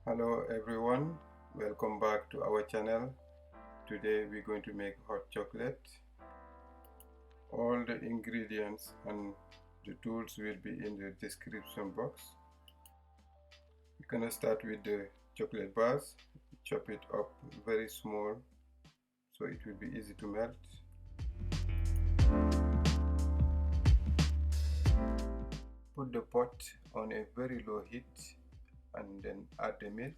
Hello everyone, welcome back to our channel. Today we're going to make hot chocolate. All the ingredients and the tools will be in the description box. We're gonna start with the chocolate bars. Chop it up very small so it will be easy to melt. Put the pot on a very low heat and then add the milk.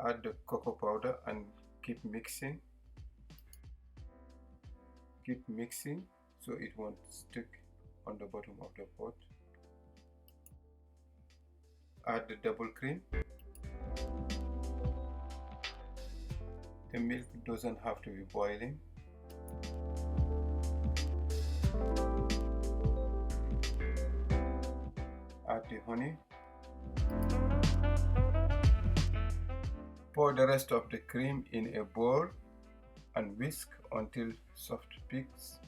Add the cocoa powder and keep mixing. Keep mixing so it won't stick on the bottom of the pot. Add the double cream. The milk doesn't have to be boiling. Add the honey. Pour the rest of the cream in a bowl and whisk until soft peaks.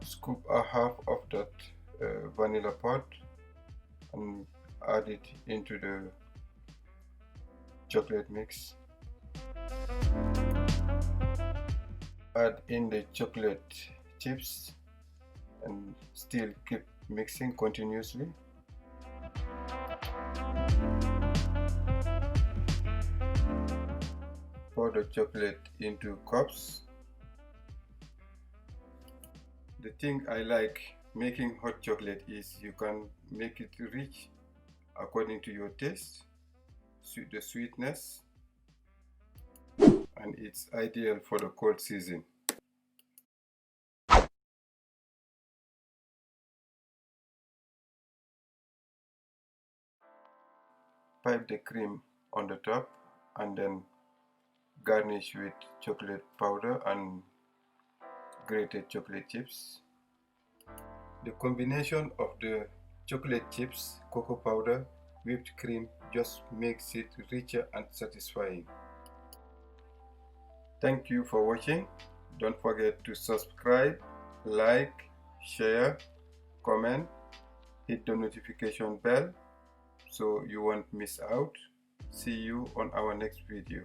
Scoop a half of that vanilla pot and add it into the chocolate mix. Add in the chocolate chips and still keep mixing continuously. Pour the chocolate into cups. The thing I like making hot chocolate is you can make it rich according to your taste, the sweetness, and it's ideal for the cold season. Pipe the cream on the top and then garnish with chocolate powder and grated chocolate chips. The combination of the chocolate chips, cocoa powder, whipped cream just makes it richer and satisfying. Thank you for watching. Don't forget to subscribe, like, share, comment, hit the notification bell so you won't miss out. See you on our next video.